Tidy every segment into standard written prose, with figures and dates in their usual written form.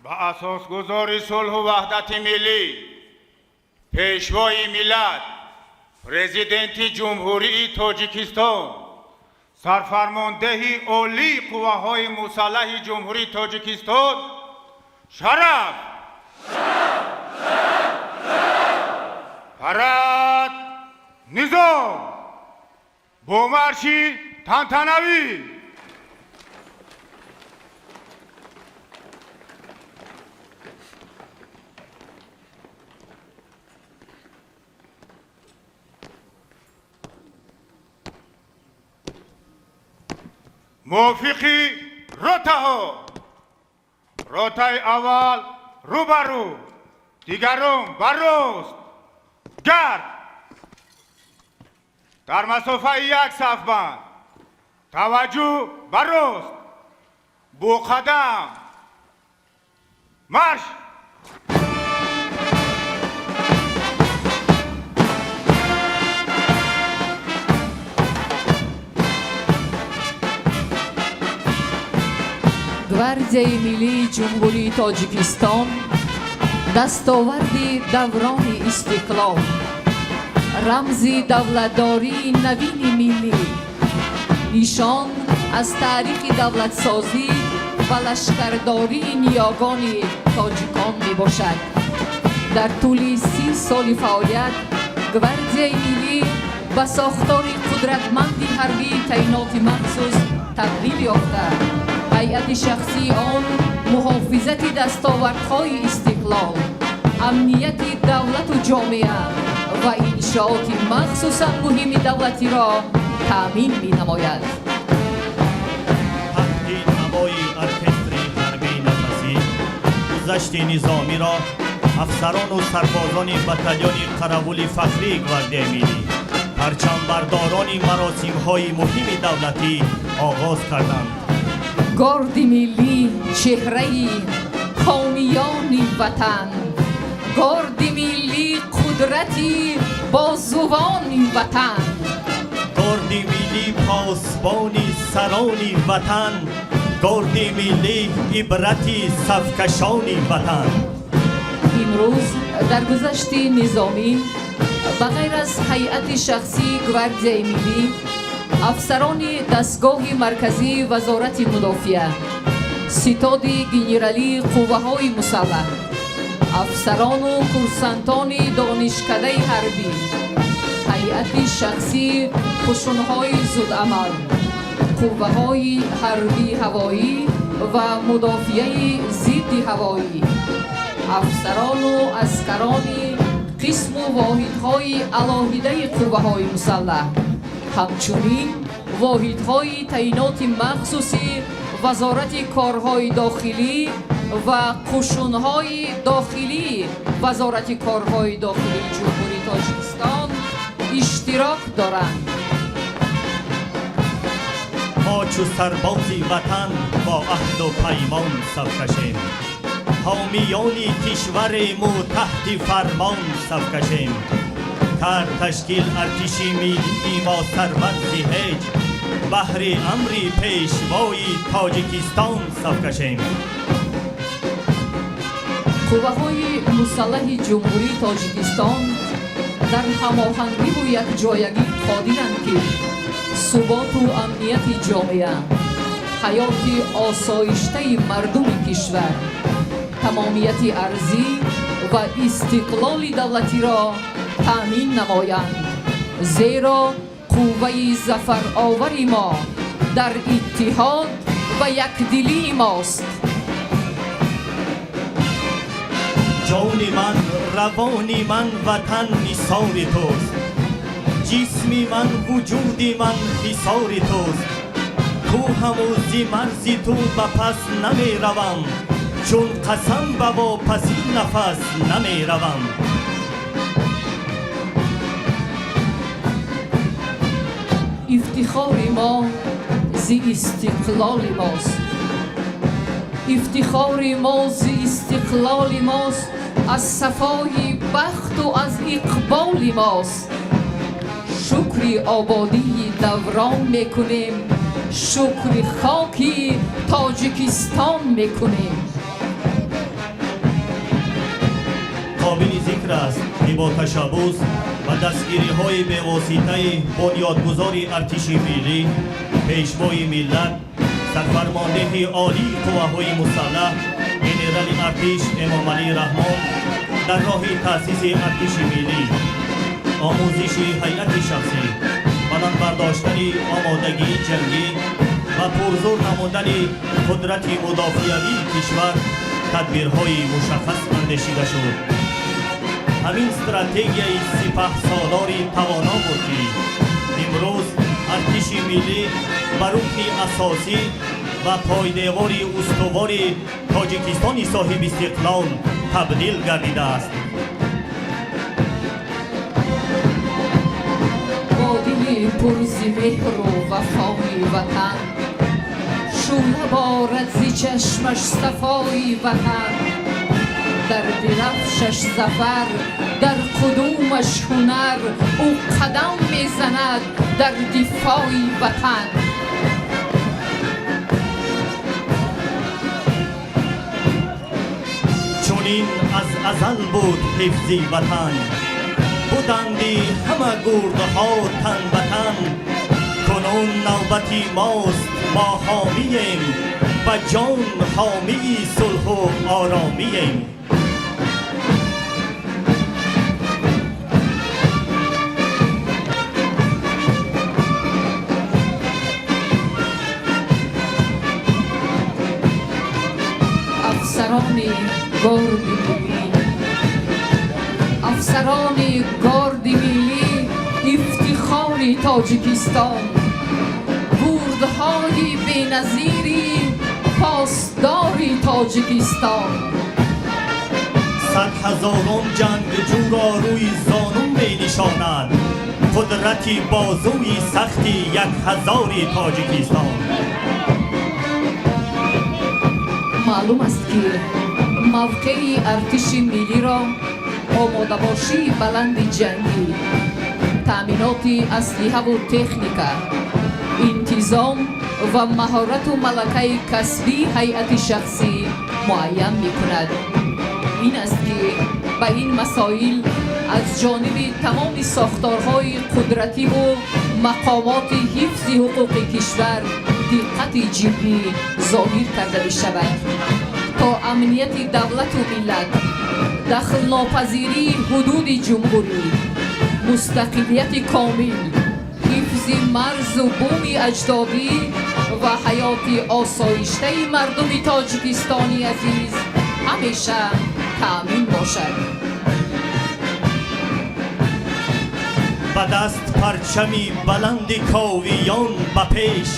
با اساسگذاری صلح و وحدت ملی، پیشوای ملت، پرزیدنت جمهوری تاجیکستان، سرفرمانده عالی قواهای مسلح جمهوری تاجیکستان، شرف پرد نظام با مرشی تنتنوی. موافقی روته ها، روته اول روبرو، دیگرم برراست گرد در مسافه یک صف بند، توجه برراست، بو قدم مرش. گواردیای ملی جمهوری تاجیکستان دستاوردی دوران استقلال، رمزی دولتداری نوین ملی، نشان از تاریخ دولت سازی و لشکرداری نیاگان تاجیکان می باشد. در طول 30 سال فعالیت گواردیای ملی به ساختار قدرتمند حربی تعینات مخصوص تبدیل یافته. هیئت شخصی آن محافظت دستاوردهای استقلال، امنیت دولت و جامعه و انشاءات مخصوصا مهم دولتی را تأمین می نماید. تحت نمای ارکستر حربی نفسی، گذشت نظامی را افسران و سربازان بتالیون قراول فخری گواردیای ملی، پرچم برداران مراسم های مهم دولتی آغاز کردند. گارد ملی چهره قومیان وطن، گارد ملی قدرتی بازوان وطن، گارد ملی پاسبان سران وطن، گارد ملی عبرتی صفکشان وطن. امروز در گذشت نظامی بغیر از هیئت شخصی گواردیای ملی، افسران دستگاه مرکزی وزارت مدافعه، ستاد گنرالی قوه‌های مسلح، افسران و کورسانتان دانشکده حربی، هیئت شخصی قشون‌های زودعمل، قوه‌های حربی هوایی و مدافعه ضد هوایی، افسران و عسکران قسم و واحدهای علاهیده قوه‌های مسلح، همچنین واحدهای تعینات مخصوصی وزارت کارهای داخلی و قشون‌های داخلی وزارت کارهای داخلی جمهوری تاجیکستان اشتراک دارند. ما چو سربازی وطن با عهد و پیمان صف کشیم، حامیان کشوریم و تحت فرمان صف کشیم. کرد تشکیل ارتش ملی ما سرباز هیچ، بهر امر پیشوای تاجیکستان صف کشیم. قوه‌های مسلح جمهوری تاجیکستان در هماهنگی و یکجایگی قادرند که ثبات و امنیت جامعه، حیات آسایشته مردم کشور، تمامیت ارضی و استقلال دولتی را تأمین نمایند. زیرا قوه ظفر آوری ما در اتحاد و یکدلی ماست. جان من، روان من وطن نثار توست، جسم من، وجود من حصار توست. تو هموزی مرزی تو به پس نمی روم، چون قسم به واپسی نفس نمی روم. افتخار ما ز استقلال ماست، افتخار ما ز استقلال ماست، از صفای بخت و از اقبال ماست. شکر آبادی دوران میکنیم، شکر خاکی تاجیکستان میکنیم. قابل ذکر است که با تشبث و دستگیری های بی‌واسطه بنیادگذار ارتش ملی، پیشوای ملت، سرفرمانده عالی قواهای مسلح ژنرال ارتش امام علی رحمان در راه تأسیس ارتش ملی، آموزش هیئت شخصی، بلند برداشتن آمادگی جنگی و پرزور نمودن قدرت مدافعوی کشور تدبیرهای مشخص اندیشیده شد. همین استراتژی سپهسالار توانا بود که امروز ارتش ملی بر رکن اساسی و پایدیوار استوار تاجیکستان صاحب استقلال تبدیل گردیده است. بادی پرز مهر و وفای وطن، شعله بارد ز چشمش صفای وطن، در درفشش ظفر، در قدومش هنر، او قدم میزند در دفاع وطن. چونین از ازل بود حفظ وطن، بودندی همه گردها تن به تن. کنون نوبتی ماست، ما حامیم، و جان حامی صلح و آرامیم. افسران گارد ملی افتخار تاجیکستان، گردهای بی‌نظیری پاسدار تاجیکستان. 100,000 جنگجو را روی زانو می نشاند قدرت بازوی سختی 1,000 تاجیکستان. معلوم است که موقع ارتش ملی را آماده باشی بلند جنگی، تأمینات اسلحه و تکنیکا، انتظام و مهارت و ملکه کسبی هیئت شخصی معین می کند. این است که به این مسائل از جانب تمام ساختارهای قدرتی و مقامات حفظ حقوق کشور دقت جدی ظاهر کرده بشود تا امنیت دولت و ملت، دخل ناپذیری حدود جمهوری، مستقلیت کامل، حفظ مرز و بوم اجدادی و حیات آسایشته مردم تاجیکستانی عزیز همیشه تأمین باشد. به دست پرچمی بلند کاویان به پیش،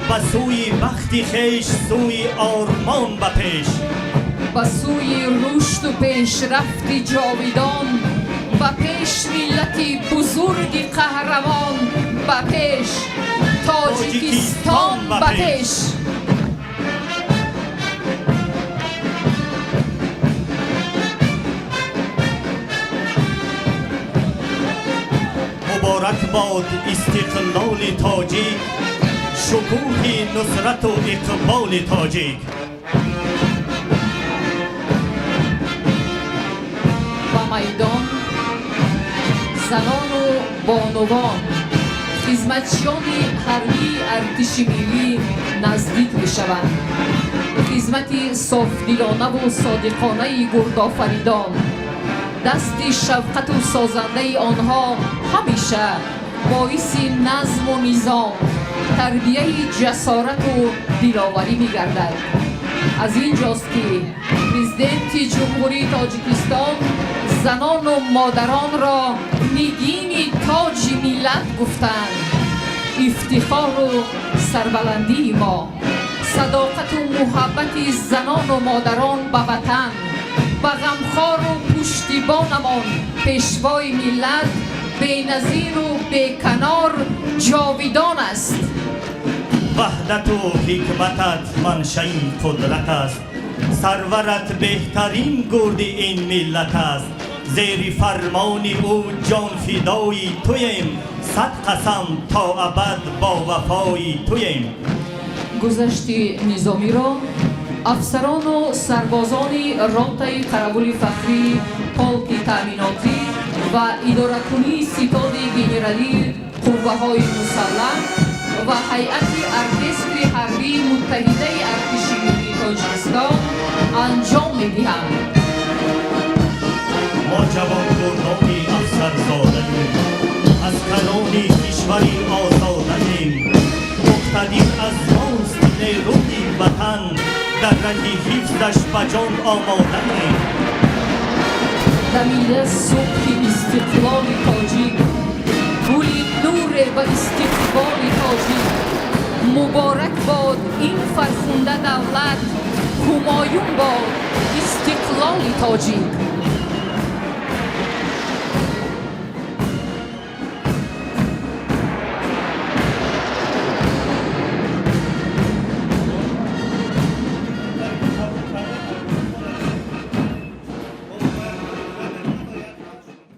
به سوی بخت خیش، سوی آرمان به پیش، به سوی رشد و پیشرفت جاویدان، به پیش ملت بزرگ قهرمان، به پیش تاجیکستان، به پیش. مبارک باد استقلال تاجیک، شکوه نصرت و اقبال تاجیک. و میدان زنان و بانوان، خدمتچیان حربی ارتش ملی نزدیک بشوند. خدمت صافدلانه و صادقانه گردآفریدان، دست شفقت و سازنده آنها همیشه باعث نظم و نظام، تربیه جسارت و دلاوری می گردد. از اینجاست که پرزیدنت جمهوری تاجیکستان زنان و مادران را نگین تاج ملت گفتند. افتخار و سربلندی ما، صداقت و محبت زنان و مادران به وطن، به غمخوار و پشتیبانمان پیشوای ملت بی‌نظیر و بی‌کنار جاویدان است. وحدت و حکمتت منشأ قدرت است، سرورت بهترین گرد این ملت است. زیر فرمان او جان فدای تویم، 100 قسم تا ابد با وفای تویم. گذشت نظامی را افسران و سربازان رابطه قراول فخری پولک تامیناتی و اداره کنی ستاد گنرالی قوه‌های مسلح و هیئت ارکستر حربی متحده ارتش ملی تاجیکستان انجام می‌دهند. ما جوانگردانی افسرزاده‌ایم، از کلان کشوری آزاده‌ایم. مقتدر از ماست نیروی وطن، در رنگ حفظش به جان آماده‌ایم. دمیده صبح استقلال تاجیک، گل نور و استقبال تاجیک. مبارک باد این فرخنده دولت، همایون باد استقلال تاجیک.